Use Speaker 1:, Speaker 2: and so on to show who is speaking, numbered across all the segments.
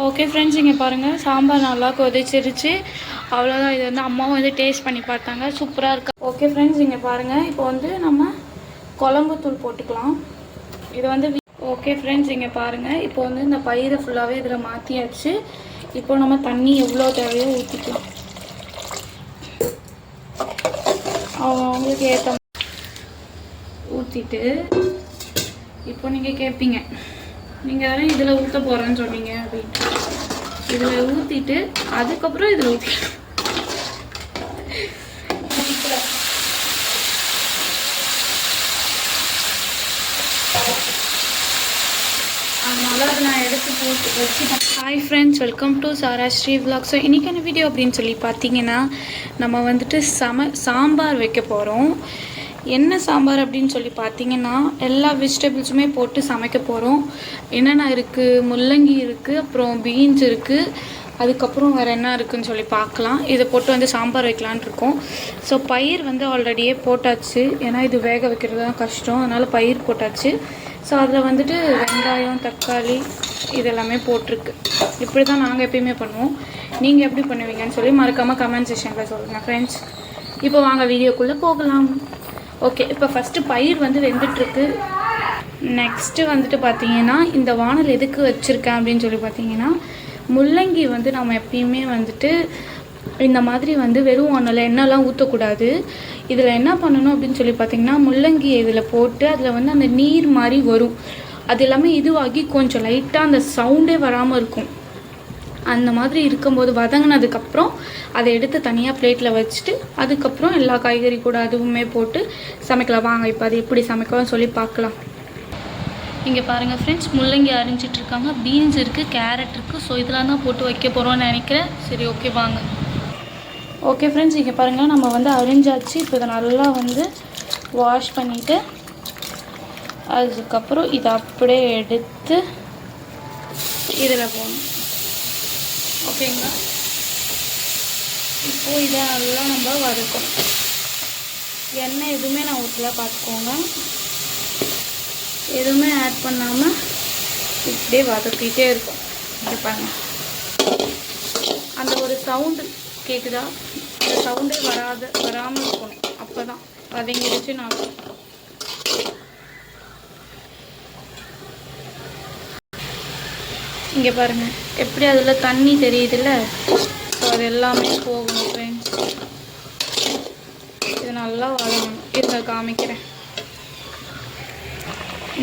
Speaker 1: Okay friends, இங்கே பாருங்கள் சாம்பார் நல்லா கொதிச்சிருச்சு. அவ்வளோதான். இது வந்து அம்மாவும் வந்து டேஸ்ட் பண்ணி பார்த்தாங்க, சூப்பராக இருக்கா. ஓகே ஃப்ரெண்ட்ஸ், இங்கே பாருங்கள். இப்போ வந்து நம்ம குழம்புத்தூள் போட்டுக்கலாம். இது வந்து ஓகே ஃப்ரெண்ட்ஸ், இங்கே பாருங்கள். இப்போ வந்து இந்த பயிரை ஃபுல்லாகவே இதில் மாற்றியாச்சு. இப்போ நம்ம தண்ணி எவ்வளோ தேவையோ ஊற்றிக்கலாம். அவங்களுக்கு ஏற்ற ஊற்றிட்டு இப்போ நீங்கள் கேட்பீங்க, நீங்கள் தானே இதில் ஊற்ற போகிறேன்னு சொன்னீங்க அப்படின்ட்டு. இதில் ஊற்றிட்டு அதுக்கப்புறம் இதில் ஊற்றிக்கலாம். அதனால அதை நான் எடுத்து போட்டு வச்சுட்டேன். Hi friends, welcome to Sarasri vlog. So இன்றைக்கான வீடியோ அப்படின்னு சொல்லி பார்த்தீங்கன்னா, நம்ம வந்துட்டு சாம்பார் வைக்க போகிறோம். என்ன சாம்பார் அப்படின்னு சொல்லி பார்த்தீங்கன்னா, எல்லா வெஜிடபிள்ஸுமே போட்டு சமைக்க போகிறோம். என்னென்ன இருக்குது, முள்ளங்கி இருக்குது, அப்புறம் பீன்ஸ் இருக்குது, அதுக்கப்புறம் வேறு என்ன இருக்குதுன்னு சொல்லி பார்க்கலாம். இதை போட்டு வந்து சாம்பார் வைக்கலான்ட்டு இருக்கோம். ஸோ பயிர் வந்து ஆல்ரெடியே போட்டாச்சு, ஏன்னா இது வேக வைக்கிறது தான் கஷ்டம், அதனால் பயிர் போட்டாச்சு. ஸோ அதில் வந்துட்டு வெங்காயம், தக்காளி இதெல்லாமே போட்டிருக்கு. இப்படி தான் நாங்கள் எப்பயுமே பண்ணுவோம். நீங்கள் எப்படி பண்ணுவீங்கன்னு சொல்லி மறக்காமல் கமெண்ட் செக்ஷனில் சொல்லுங்கள் ஃப்ரெண்ட்ஸ். இப்போ வாங்க வீடியோக்குள்ளே போகலாம். ஓகே, இப்போ ஃபஸ்ட்டு பயிர் வந்து வெந்துட்டுருக்கு. நெக்ஸ்ட்டு வந்துட்டு பார்த்தீங்கன்னா, இந்த வானல் எதுக்கு வச்சுருக்கேன் அப்படின்னு சொல்லி பார்த்தீங்கன்னா, முள்ளங்கி வந்து நம்ம எப்பயுமே வந்துட்டு இந்த மாதிரி வந்து வெறும் வானலில் எண்ணெய்லாம் ஊற்றக்கூடாது. இதில் என்ன பண்ணணும் அப்படின்னு சொல்லி பார்த்தீங்கன்னா, முள்ளங்கியை இதில் போட்டு அதில் வந்து அந்த நீர் மாதிரி வரும். அது எல்லாமே இதுவாகி கொஞ்சம் லைட்டாக அந்த சவுண்டே வராமல் இருக்கும். அந்த மாதிரி இருக்கும்போது வதங்கினதுக்கப்புறம் அதை எடுத்து தனியாக பிளேட்டில் வச்சுட்டு அதுக்கப்புறம் எல்லா காய்கறி கூட அதுவுமே போட்டு சமைக்கலாம். வாங்க இப்போ அது எப்படி சமைக்கலாம்னு சொல்லி பார்க்கலாம். இங்கே பாருங்கள் ஃப்ரெண்ட்ஸ், முள்ளங்கி அரிஞ்சிட்ருக்காங்க, பீன்ஸ் இருக்குது, கேரட் இருக்குது. ஸோ இதெல்லாம் தான் போட்டு வைக்க போகிறோன்னு நினைக்கிறேன். சரி, ஓகே வாங்க. ஓகே ஃப்ரெண்ட்ஸ், இங்கே பாருங்கள், நம்ம வந்து அரிஞ்சாச்சு. இப்போ இதை நல்லா வந்து வாஷ் பண்ணிவிட்டு அதுக்கப்புறம் இதை அப்படியே எடுத்து இதில் போகணும். ஓகேங்களா? இப்போது இதை நல்லா நம்ம வதக்கணும். எண்ணெய் எதுவுமே நான் ஊற்றல, பார்த்துக்கோங்க. எதுவுமே ஆட் பண்ணாமல் இப்படியே வதக்கிட்டே இருக்கும். இப்படி பாருங்க, அந்த ஒரு சவுண்டு கேட்குதா? அந்த சவுண்டே வராமல் இருக்கணும். அப்போ தான் வதங்கிடுச்சு. நான் இங்கே பாருங்கள் எப்படி அதில் தண்ணி தெரியுதுல்ல. ஸோ அது எல்லாமே போகணும் ஃப்ரெண்ட்ஸ். இது நல்லா வதங்கணும். இதை காமிக்கிறேன்.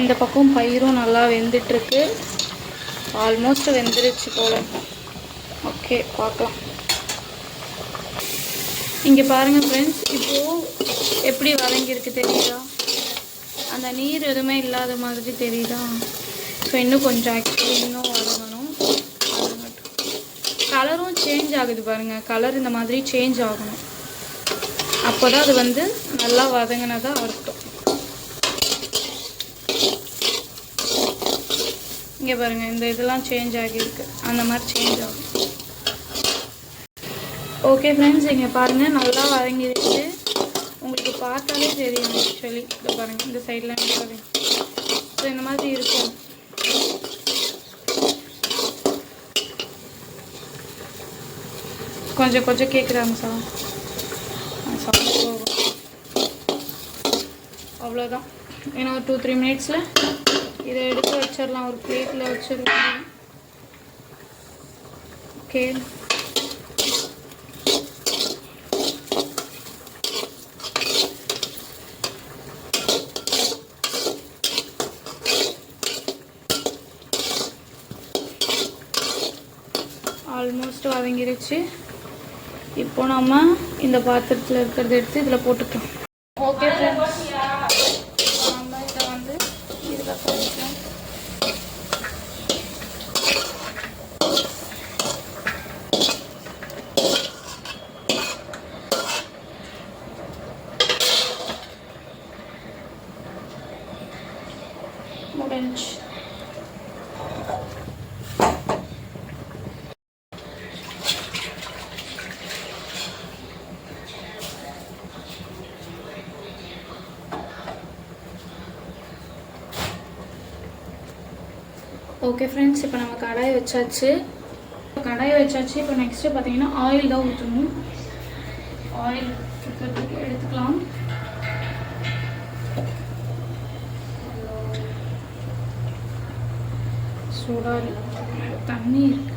Speaker 1: இந்த பக்கம் பயிரும் நல்லா வெந்துட்டுருக்கு. ஆல்மோஸ்ட் வெந்துருச்சு போல். ஓகே, பார்க்கலாம். இங்கே பாருங்கள் ஃப்ரெண்ட்ஸ், இப்போது எப்படி வதங்கியிருக்கு தெரியுதா? அந்த நீர் எதுவுமே இல்லாத மாதிரி தெரியுதா? ஸோ இன்னும் கொஞ்சம் ஆக்சுவலி இன்னும் வதங்கணும். கலரும் சேஞ்ச் ஆகுது பாருங்கள். கலர் இந்த மாதிரி சேஞ்ச் ஆகணும். அப்போ தான் அது வந்து நல்லா வதங்கினதாக அர்த்தம். இங்கே பாருங்கள், இந்த இதெல்லாம் சேஞ்ச் ஆகியிருக்கு. அந்த மாதிரி சேஞ்ச் ஆகும். ஓகே ஃப்ரெண்ட்ஸ், இங்கே பாருங்கள் நல்லா வதங்கிடுச்சு. உங்களுக்கு பார்த்தாலே தெரியும் ஆக்சுவலி. இதை பாருங்கள், இந்த சைடில் பாருங்கள். ஸோ இந்த மாதிரி இருக்கும். கொஞ்சம் கொஞ்சம் கேட்குறாங்க சார். அவ்வளோதான். இன்னும் ஒரு 2-3 மினிட்ஸில் இதை எடுத்து வச்சிடலாம். ஒரு பிளேட்டில் வச்சிடலாம். ஓகே, ஆல்மோஸ்ட் வதங்கிடுச்சு. இப்போ நம்ம இந்த பாத்திரத்தில் இருக்கிறத எடுத்து இதில் போட்டுக்கலாம். ஓகே ஃப்ரெண்ட்ஸ், நம்ம இதை வந்து இதில் போட்டுக்கலாம். முடிஞ்சு. ஓகே ஃப்ரெண்ட்ஸ், இப்போ நம்ம கடாய் வச்சாச்சு. கடாயை வச்சாச்சு. இப்போ நெக்ஸ்ட்டு பார்த்தீங்கன்னா ஆயில் தான் ஊற்றணும். ஆயில் எடுத்துக்கலாம். சூடாக தண்ணி இருக்கு.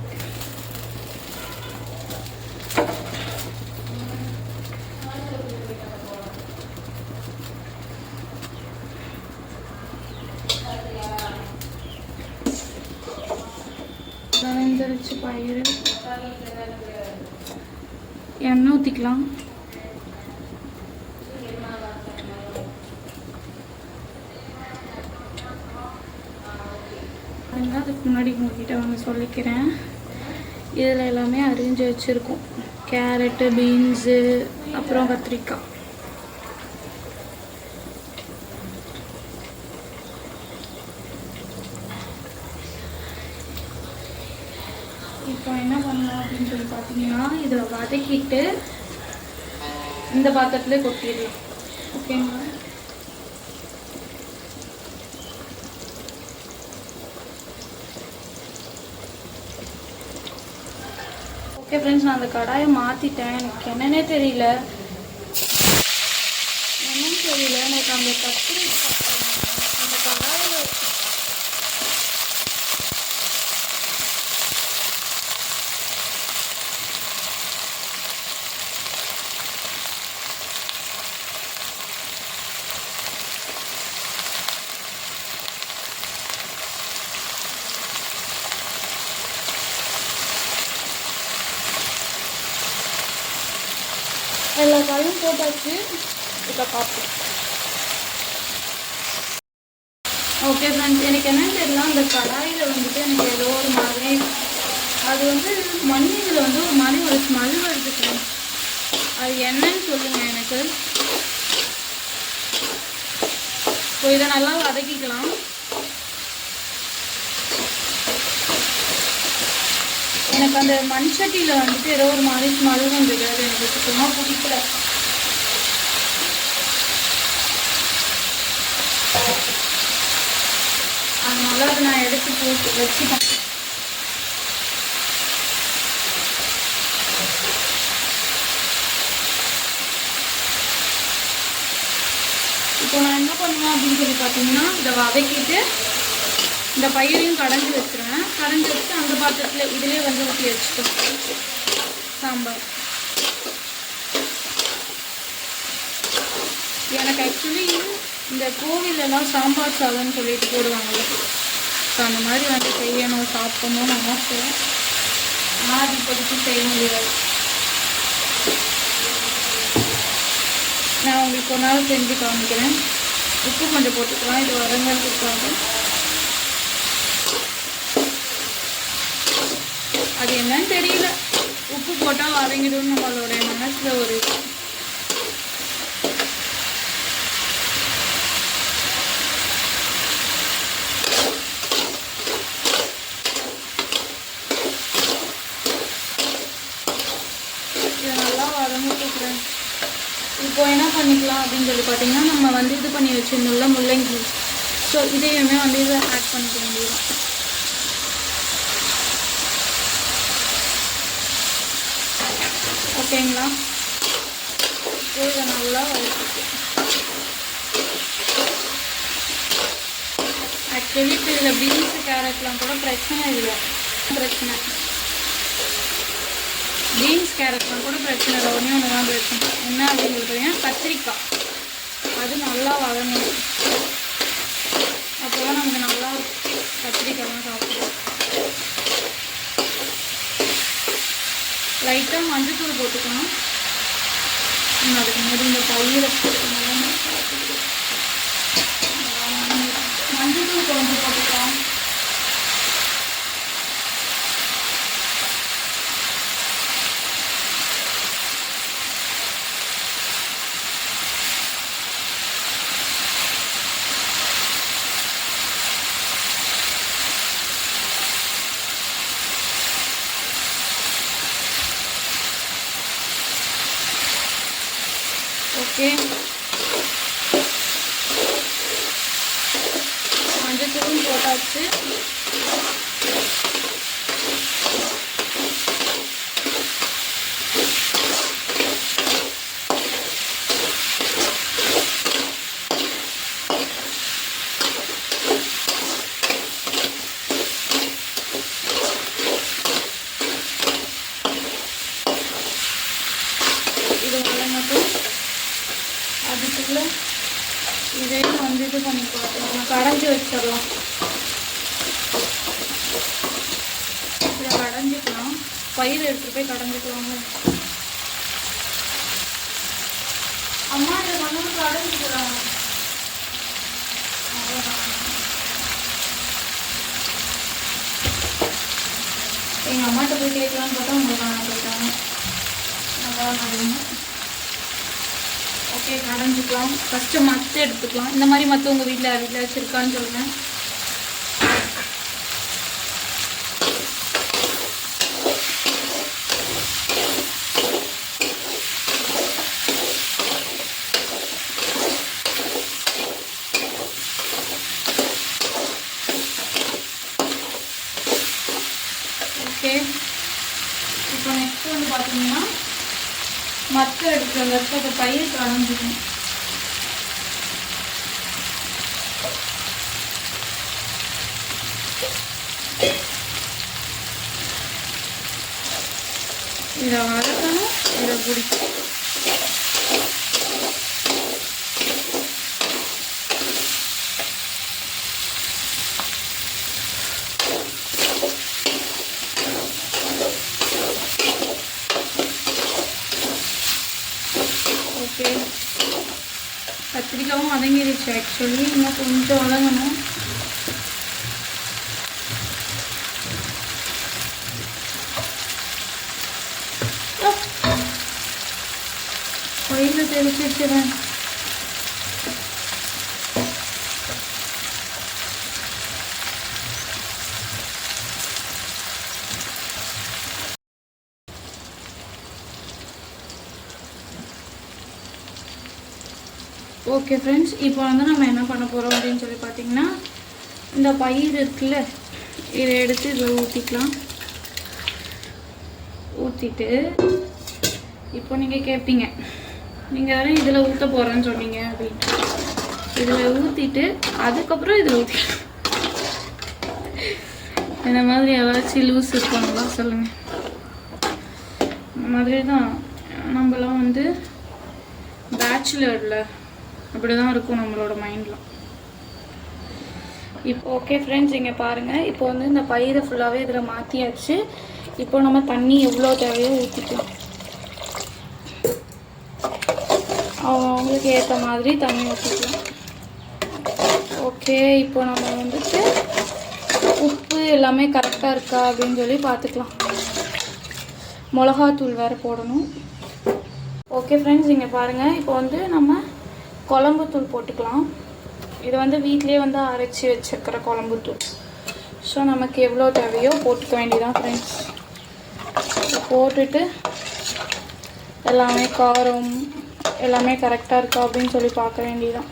Speaker 1: வெந்துருச்சு பயிறு. எண்ணெய் ஊற்றிக்கலாம். அதுக்கு முன்னாடி உங்ககிட்ட வந்து சொல்லிக்கிறேன், இதில் எல்லாமே அரிஞ்சு வச்சுருக்கோம். கேரட்டு, பீன்ஸு, அப்புறம் கத்திரிக்காய். இப்போ என்ன பண்ணலாம் அப்படின்னு சொல்லி பார்த்தீங்கன்னா, இதில் வதக்கிட்டு இந்த பாத்திரத்துலேயே கொட்டிடலாம். ஓகேங்களா? ஓகே ஃப்ரெண்ட்ஸ், நான் அந்த கடாயை மாற்றிட்டேன். எனக்கு என்னன்னே தெரியல, எனக்கு அந்த அந்த கடாயில் எல்லா காயும் போட்டாச்சு. இப்போ பார்ப்போம். ஓகே ஃப்ரெண்ட்ஸ், எனக்கு என்னன்னு தெரியல, அந்த கடாயில் வந்துட்டு எனக்கு ஏதோ ஒரு மாதிரி, அது வந்து மண்ணில் வந்து ஒரு மாதிரி ஒரு ஸ்மெல் வருது ஃப்ரெண்ட்ஸ். அது என்னன்னு சொல்லுங்கள் எனக்கு. ஸோ இதை நல்லா வதக்கிக்கலாம். எனக்கு அந்த மண் சட்டியில் வந்துட்டு ஏதோ ஒரு மாதிரி ஸ்மெல் வந்தது. அது எனக்கு சுத்தமாக பிடிக்கல. அதனால அதை நான் எடுத்து போட்டு வச்சுட்டேன். இப்போ நான் என்ன பண்ணுவேன் அப்படின்னு சொல்லி பார்த்தீங்கன்னா, இதை வதக்கிட்டு இந்த பயிரையும் கடைஞ்சி வச்சுருவேன். கடைஞ்சி வச்சுட்டு அந்த பாத்திரத்தில் இதிலே வந்து ஊற்றி வச்சுப்பேன் சாம்பார். எனக்கு ஆக்சுவலி இந்த கோவிலெல்லாம் சாம்பார் சாதம்னு சொல்லிட்டு போடுவாங்கல்ல, ஸோ அந்த மாதிரி வந்து செய்யணும், சாப்பிடணும்னு ஆசை. ஆனால் அது இப்போதைக்கு செய்ய முடியாது. நான் உங்களுக்கு ஒரு நாள் செஞ்சு காமிக்கிறேன். உப்பு கொஞ்சம் போட்டுக்கலாம், இது வதங்கிறதுக்காக. அது என்னன்னு தெரியல, உப்பு போட்டால் வதங்கிடும் நம்மளுடைய மனசில் ஒரு இது. இதை நல்லா வதங்கிட்டுக்கிறேன். இப்போ என்ன பண்ணிக்கலாம் அப்படின்னு சொல்லி பார்த்தீங்கன்னா, நம்ம வந்து இது பண்ணி வச்சுருந்தோம்ல முள்ளங்கி, ஸோ இதையுமே வந்து இதை ஆட் பண்ணிக்க வேண்டியது. ஓகேங்களா? இதை நல்லா வதக்கிட்டு, ஆக்சுவலி இப்போ இதில் பீன்ஸு கேரட்லாம் கூட பிரச்சனை இல்லை. பீன்ஸ் கேரட்லாம் கூட பிரச்சனை இல்லை. ஒன்று தான் பிரச்சனை என்ன அப்படின்னு சொல்கிறீங்கன்னா, கத்திரிக்காய் அது நல்லா வதங்கணும். அப்போ தான் நமக்கு நல்லா கத்திரிக்காய்லாம் சாப்பிடுவோம். லைட்டாக மஞ்சத்தூள் போட்டுக்கலாம். அதுக்கு முன்னாடி இந்த பயிரை மஞ்சத்தூள் கொஞ்சம் போட்டுக்கலாம். ஓகே, மஞ்சத்தூளும் போட்டாச்சு. பண்ணி பார்த்துக்கலாம். கடைஞ்சி வச்சிடலாம். இதை கடைஞ்சிக்கலாம். பயிர் எடுத்துகிட்டு போய் கடைஞ்சிக்கலாங்க. அம்மா இதை வந்து கடைஞ்சிக்கிறாங்க. எங்கள் அம்மாட்ட போய் கேட்கலான்னு பார்த்தா உங்களுக்கு நான் போயிட்டாங்க. ஓகே, கடைஞ்சிக்கலாம். ஃபஸ்ட்டு மத்து எடுத்துக்கலாம். இந்த மாதிரி மற்ற உங்கள் வீட்டில் வச்சுருக்கான்னு சொல்லுங்கள். ஓகே, இப்போ நெக்ஸ்ட் வந்து பார்த்தீங்கன்னா மற்ற எடுத்து வந்துட்டு இப்போ பயிர் கடைஞ்சிக்கணும். இதை வதக்கணும், இதை பிடிக்கும். ஓகே, கத்திரிக்காயும் வதங்கிடுச்சு. ஆக்சுவலி இன்னும் கொஞ்சம் வதங்கணும். கோயிலில் தெளிச்சிருச்சுறேன். ஓகே ஃப்ரெண்ட்ஸ், இப்போ வந்து நம்ம என்ன பண்ண போகிறோம் அப்படின்னு சொல்லி பார்த்தீங்கன்னா, இந்த பயிர் இருக்குல்ல, இதை எடுத்து இதில் ஊற்றிக்கலாம். ஊற்றிட்டு இப்போ நீங்கள் கேட்பீங்க, நீங்கள் வேறு இதில் ஊற்ற போகிறேன்னு சொன்னீங்க அப்படின்ட்டு. இதில் ஊற்றிட்டு அதுக்கப்புறம் இதில் ஊற்றிக்கலாம். இந்த மாதிரி ஏதாச்சும் லூஸ் இருக்காங்களா சொல்லுங்கள். இந்த மாதிரி தான் நம்மளாம் வந்து பேச்சுலரில் அப்படி தான் இருக்கும் நம்மளோட மைண்டில். இப்போ ஓகே ஃப்ரெண்ட்ஸ், இங்கே பாருங்கள். இப்போ வந்து இந்த பயிரை ஃபுல்லாகவே இதில் மாற்றியாச்சு. இப்போ நம்ம தண்ணி எவ்வளோ தேவையோ ஊற்றிக்கலாம். அவங்களுக்கு ஏற்ற மாதிரி தண்ணி ஊற்றிக்கலாம். ஓகே, இப்போ நம்ம வந்துட்டு உப்பு எல்லாமே கரெக்டாக இருக்கா அப்படின்னு சொல்லி பார்த்துக்கலாம். மிளகாத்தூள் வேறு போடணும். ஓகே ஃப்ரெண்ட்ஸ், இங்கே பாருங்கள். இப்போ வந்து நம்ம குழம்புத்தூள் போட்டுக்கலாம். இது வந்து வீட்லேயே வந்து அரைச்சி வச்சுருக்கிற குழம்புத்தூள். ஸோ நமக்கு எவ்வளோ தேவையோ போட்டுக்க வேண்டியதான் ஃப்ரெண்ட்ஸ். போட்டுட்டு எல்லாமே காரம் எல்லாமே கரெக்டாக இருக்கா அப்படின்னு சொல்லி பார்க்க வேண்டியதான்.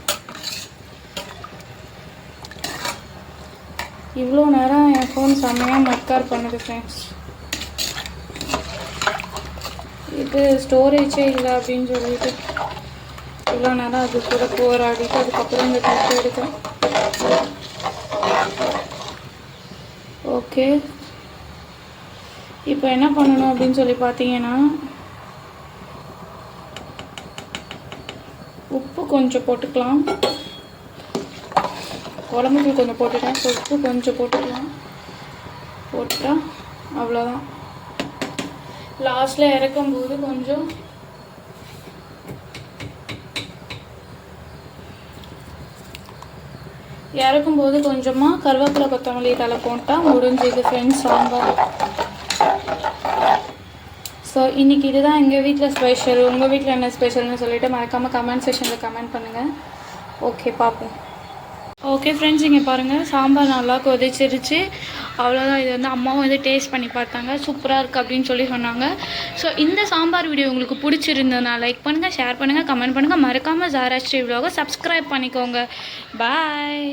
Speaker 1: இவ்வளோ நேரம் என் ஃபோன் செம்மையாக மக்கார் பண்ணுது ஃப்ரெண்ட்ஸ். இது ஸ்டோரேஜே இல்லை அப்படின்னு சொல்லிட்டு இவ்வளோ நேரம் அது கூட போராடிட்டு அதுக்கப்புறம் இந்த கிளிப் எடுத்தேன். ஓகே, இப்போ என்ன பண்ணணும் அப்படின்னு சொல்லி பார்த்தீங்கன்னா, உப்பு கொஞ்சம் போட்டுக்கலாம். குழம்புக்கு கொஞ்சம் போட்டுட்டேன். உப்பு கொஞ்சம் போட்டுக்கலாம். போட்டுட்டா அவ்வளோதான். லாஸ்ட்டில் இறக்கும்போது கொஞ்சம் கொஞ்சமாக கருவேப்பிலை கொத்தமல்லி தலை போட்டால் முடிஞ்சது ஃப்ரெண்ட்ஸ் சாம்பார். ஸோ இன்றைக்கி இதுதான் எங்கள் வீட்டில் ஸ்பெஷல். உங்கள் வீட்டில் என்ன ஸ்பெஷல்னு சொல்லிவிட்டு மறக்காமல் கமெண்ட் செக்ஷனில் கமெண்ட் பண்ணுங்கள். ஓகே, பார்ப்போம். ஓகே ஃப்ரெண்ட்ஸ், இங்கே பாருங்கள், சாம்பார் நல்லா கொதிச்சிருச்சு. அவ்வளோதான். இது வந்து அம்மாவும் வந்து டேஸ்ட் பண்ணி பார்த்தாங்க. சூப்பராக இருக்குது அப்படின்னு சொல்லி சொன்னாங்க. ஸோ இந்த சாம்பார் வீடியோ உங்களுக்கு பிடிச்சிருந்ததுனா லைக் பண்ணுங்கள், ஷேர் பண்ணுங்கள், கமெண்ட் பண்ணுங்கள். மறக்காமல் சாராஸ்ரீ vlog சப்ஸ்கிரைப் பண்ணிக்கோங்க. பாய்.